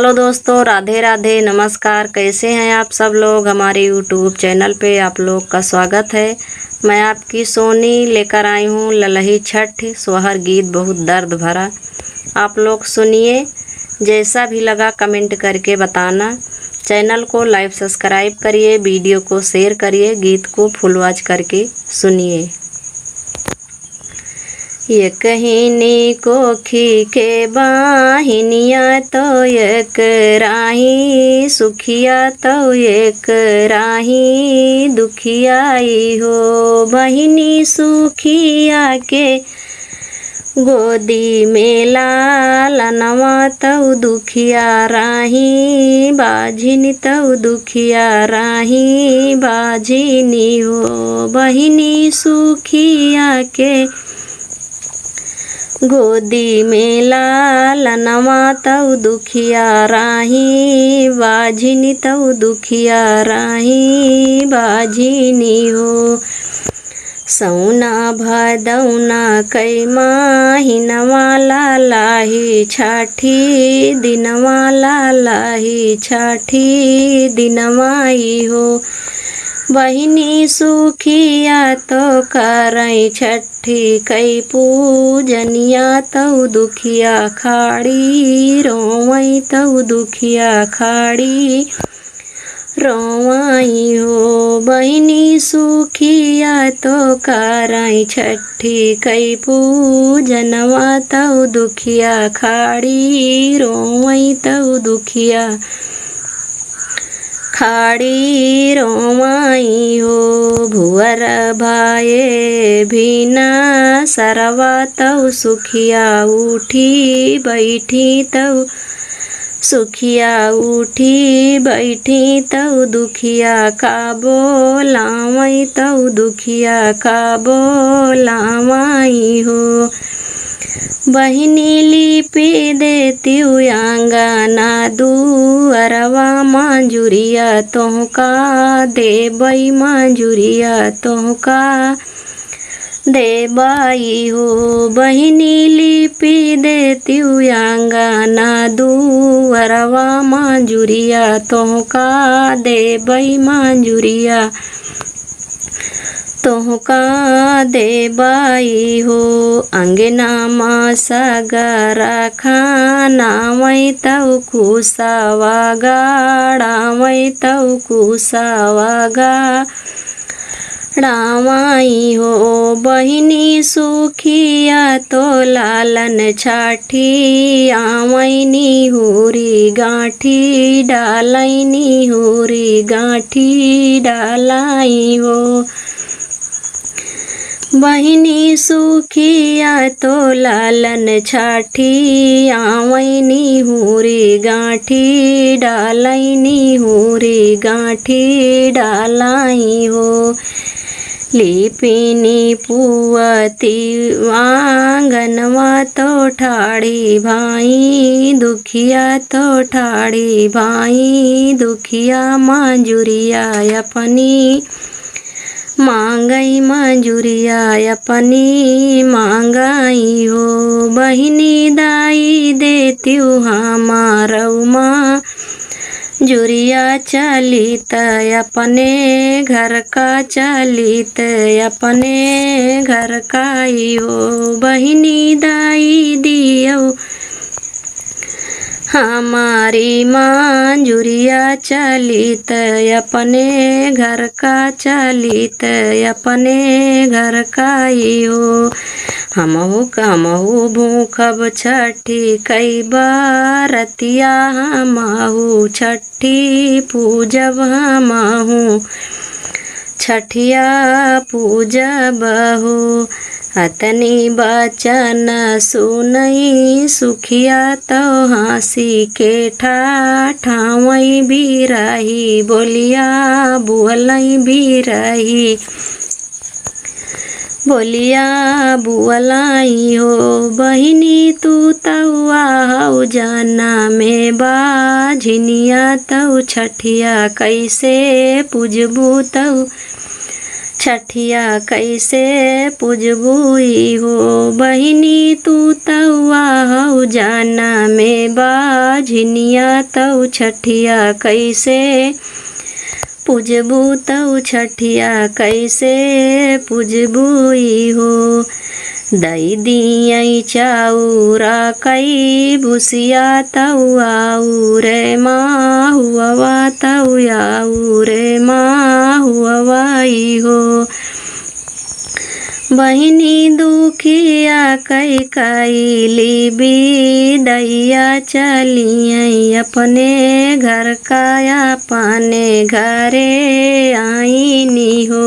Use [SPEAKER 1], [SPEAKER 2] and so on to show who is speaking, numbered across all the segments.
[SPEAKER 1] Hello दोस्तों, राधे राधे, नमस्कार। कैसे हैं आप सब लोग। हमारे यूट्यूब चैनल पे आप लोग का स्वागत है। मैं आपकी सोनी लेकर आई हूँ ललही छठ सोहर गीत बहुत दर्द भरा। आप लोग सुनिए, जैसा भी लगा कमेंट करके बताना। चैनल को लाइक सब्सक्राइब करिए, वीडियो को शेयर करिए, गीत को फुल वॉच करके सुनिए। ये कहनी कोखी के बाहिनिया तो एक राही, सुखिया तो एक राही, दुखियाई हो बहिनी सुखिया के गोदी में लालनवा तऊ दुखिया राही, बाझिनी तऊ दुखिया राही, बाझिनी हो बहिनी सुखिया के गोदी में लालनवा तऊ दुखिया राही, बाझिनी तऊ दुखिया राही, बाझिनी हो। सौना भदौना कै माहिनवा लाही छठी, दिनवा लाही छठी, दिनवाई हो बहिनी सुखिया तो करई छठी कई पूजनिया तऊ दुखिया खाड़ी, रोवई तऊ दुखिया खाड़ी रोवाई हो बहिनी सुखिया तो करई छठी कई पूजनवा तऊ दुखिया खाड़ी, रोवई तऊ दुखिया खाड़ी रोवाई हो। भुवर भाए भीना सरवा तऊ सुखिया उठी बैठी तऊ, सुखिया उठी बैठी तऊ दुखिया का बोलावई तऊ दुखिया का बोलावई हो बहिनी लिपि देती आंगना दुअरवा, मंजूरिया तोहका देबई, मंजूरिया तोहका देबई हो बहिनी लिपि देती आंगना दुअरवा, मंजूरिया तोहका देबई, मंजूरिया तोहका देबई हो। अंगना मा सगरा खानावई तऊ कुसावा गाड़ावई तऊ कुसावा गाड़ावई हो बहिनी सुखिया तो लालन छठी, आवैनी हुरी गांठी डालैनी हुरी गांठी डालाई हो बहिनी सुखिया तो लालन छठी, आवैनी हुरी गांठी डालैनी हुरी गांठी डालाई हो। लिपिनी पुअती आंगनवा तो ठाड़ी भाई, दुखिया तो ठाड़ी भाई, दुखिया मंजूरिया अपनी मांगई, मंजूरिया अपनी मांगई हो बहिनी दाई देती हमारऊ माँ जुरिया चलित अपने घर का, चलित अपने घर का हो बहिनी दाई दियो हमारी मंजूरिया चलित अपने घर का, चलित अपने घर का हो। हमहू भूखब छठी कई बारतिया, हमहू छठी पूजब, हमहू छठिया पूजब हो। अतनी बचन सुनई सुखिया तो हंसी के ठावई बिरही, बोलिया बुअलई बिरही, बोलिया बुअलाई हो बहिनी तू तउआ हऊ जना में बाझिनिया तऊ छठिया कैसे पूजबू तऊ छठिया कैसे पूजबुई हो बहिनी तू तउआ हऊ जाना में बाझनिया तऊ छठिया कैसे पूजबू तऊ छठिया कैसे पूजबुई हो दई दियई चाउरा कई भुसिया तऊ आऊ रे माँ हुआ तऊ आऊ रे माँ हुआई हो बहिनी दुखिया कई कैली बिदैया चलियई अपने घर का अपने घरे आईनी हो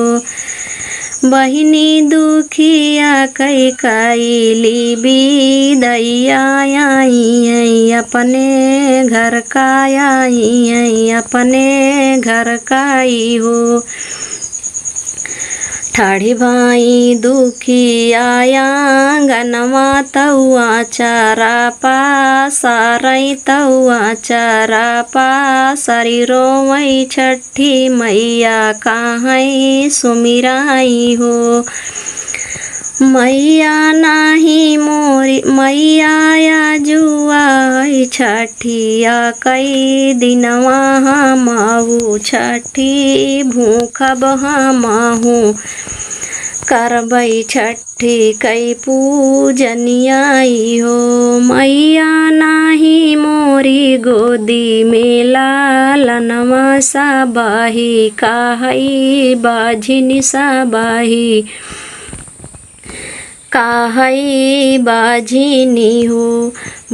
[SPEAKER 1] बहिनी दुखिया कई कैली बिदैया आई अपने घर का आई अपने घर काई हो ठाढ़ी भाई दुखिया गनमा तउआ चारा पासारई तउआ चारा पासरी रोवई छठी मैया काहई सुमिराई हो मैया नाही मोरी मैया जुआ छठिया कई दिनवा हमाऊ छठी भूखब हमाहू करबई छठी कई पूजनियाई हो मैया नाही मोरी गोदी में लालनवा साबाही काहई बाझिनी साबाही काहई बाझिनी हो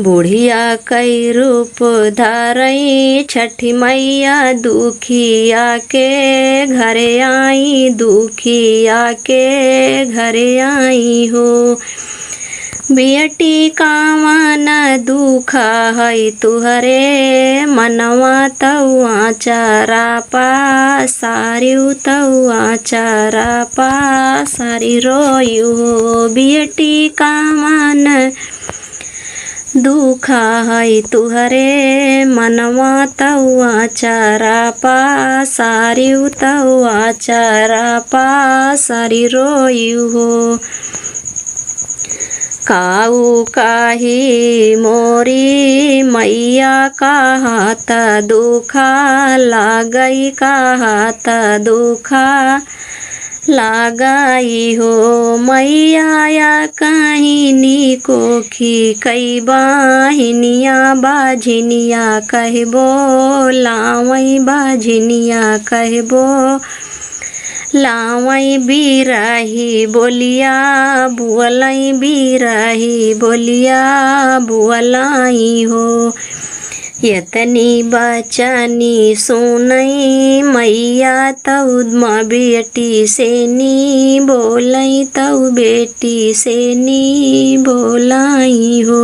[SPEAKER 1] बुढ़िया कई रूप धारई छठी मैया दुखिया के घरे आई दुखिया के घरे आई हो बेटी कावन दुखा है तुहरे मनवा तउआ चारा पासारियु तउआ चारा पासारी रोयु हो बेटी कावन दुखा है तुहरे मनवा तउआ चारा पासारियु तउआ चारा पासारी रोयु हो काऊ काही मोरी मैया कहत दुखा लागई कहत दुखा लागई हो मैया कहिनी कोखी कई बाहिनिया बाझिनिया कहबो लावई बाझिनिया कहबो लावई बिरही बोलिया बुअलई बिरही बोलिया बुअलई हो यतनी बचनी सुनई मैया तऊ बेटी से नी बोलई तऊ बेटी से नी बोलाई हो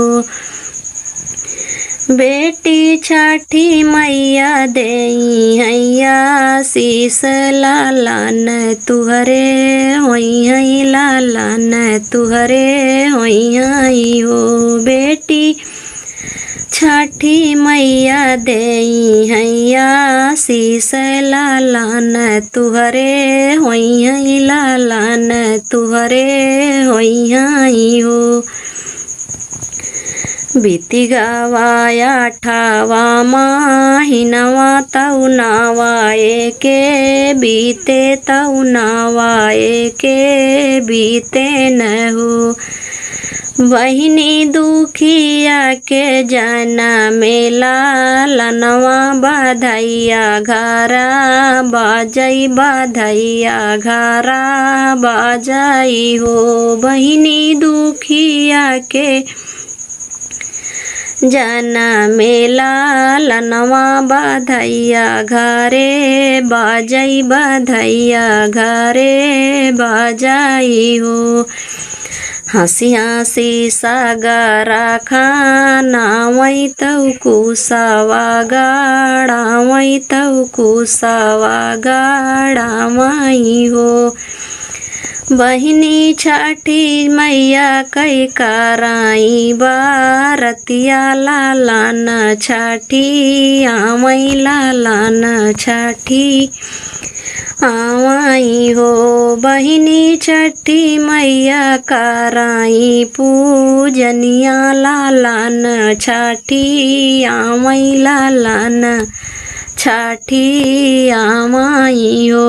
[SPEAKER 1] बेटी छठी मैया देई हैया शीस लालन तुहरे होई है लालन तुहरे होई हो बेटी छठी मैया देई हैया शीस लालन तुहरे होई है लालन तुहरे होई हो बीती गवाया ठावा माहिनवा तऊ नावाए के बीते तऊ नावाए के बीते न हो बहिनी दुखिया के जना मेला लनवा बाधैया घरा बाजई बाधैया घरा बाजई हो बहिनी दुखिया के जना मेला लनवा बाधैया घरे बाजई बाधैया घरे बाजई हो हंसी हंसी सागरा खानावई तऊ कुसावा गाड़ावई तऊ कुसावा गाड़ावई हो बहिनी छठी मैया कई कराई बारतिया लालन छठी आवई लालन छठी आवाई हो बहिनी छठी मैया कराई पूजनिया लालन छठी आमई लालन छठी आमाई हो।